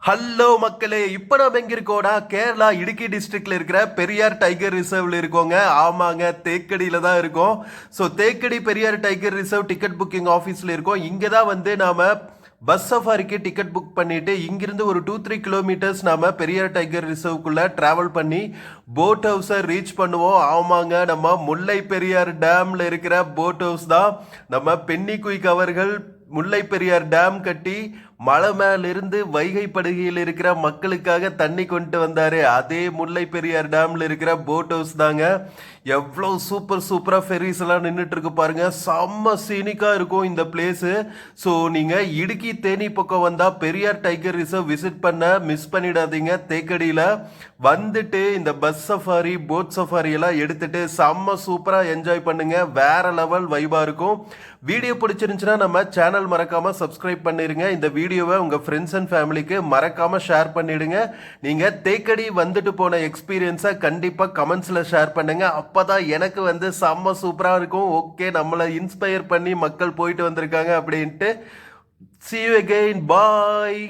Hello மக்களே, இப்போ நம்ம எங்க இருக்கோம்னா கேரளா இடுக்கி டிஸ்ட்ரிக்ட்ல இருக்கிற பெரியார் டைகர் ரிசர்வ்ல இருக்கோங்க. ஆமாங்க, தேக்கடியில தான் இருக்கோம். So Thekkady Periyar tiger reserve ticket booking ஆஃபீஸில் இருக்கோம். இங்கே தான் வந்து நாம பஸ் சஃபாரிக்கு டிக்கெட் புக் பண்ணிட்டு இங்கிருந்து ஒரு 2-3 கிலோமீட்டர்ஸ் நாம பெரியார் டைகர் ரிசர்வ்க்குள்ள டிராவல் பண்ணி போட் ஹவுஸை ரீச் பண்ணுவோம். ஆமாங்க, நம்ம முல்லை பெரியார் டேம்ல இருக்கிற போட் ஹவுஸ் தான். நம்ம பென்னி குயிக் அவர்கள் முல்லை பெரியார் டேம் கட்டி மலை மேலிருந்து வைகை படுகையில் இருக்கிற மக்களுக்காக தண்ணி கொண்டு வந்தாரு. அதே முல்லை பெரியார் டேம்ல இருக்கிற போட் ஹவுஸ் தாங்க. எவ்வளோ சூப்பரா ஃபெரிஸ் எல்லாம் நின்றுட்டு இருக்கு பாருங்க. செம்ம சீனிக்கா இருக்கும் இந்த பிளேஸு. ஸோ நீங்க இடுக்கி தேனி பக்கம் வந்தா பெரியார் டைகர் ரிசர்வ் விசிட் பண்ண மிஸ் பண்ணிடாதீங்க. தேக்கடியில வந்துட்டு இந்த பஸ் சஃபாரி போட் சஃபாரி எல்லாம் எடுத்துட்டு செம்ம சூப்பரா என்ஜாய் பண்ணுங்க. வேற லெவல் வைபா இருக்கும். வீடியோ பிடிச்சிருந்துச்சுன்னா நம்ம சேனல் மறக்காம சப்ஸ்கிரைப் பண்ணிருங்க. இந்த வீடியோவை உங்க ஃப்ரெண்ட்ஸ் அண்ட் ஃபேமிலிக்கு மறக்காம ஷேர் பண்ணிடுங்க. நீங்க தேக்கடி வந்துட்டு போன எக்ஸ்பீரியன்ஸை கண்டிப்பா கமெண்ட்ஸ்ல ஷேர் பண்ணுங்க. அப்பதான் எனக்கு வந்து செம்ம சூப்பரா இருக்கும். ஓகே, நம்மளை இன்ஸ்பயர் பண்ணி மக்கள் போயிட்டு வந்திருக்காங்க அப்படின்ட்டு. See you again. Bye.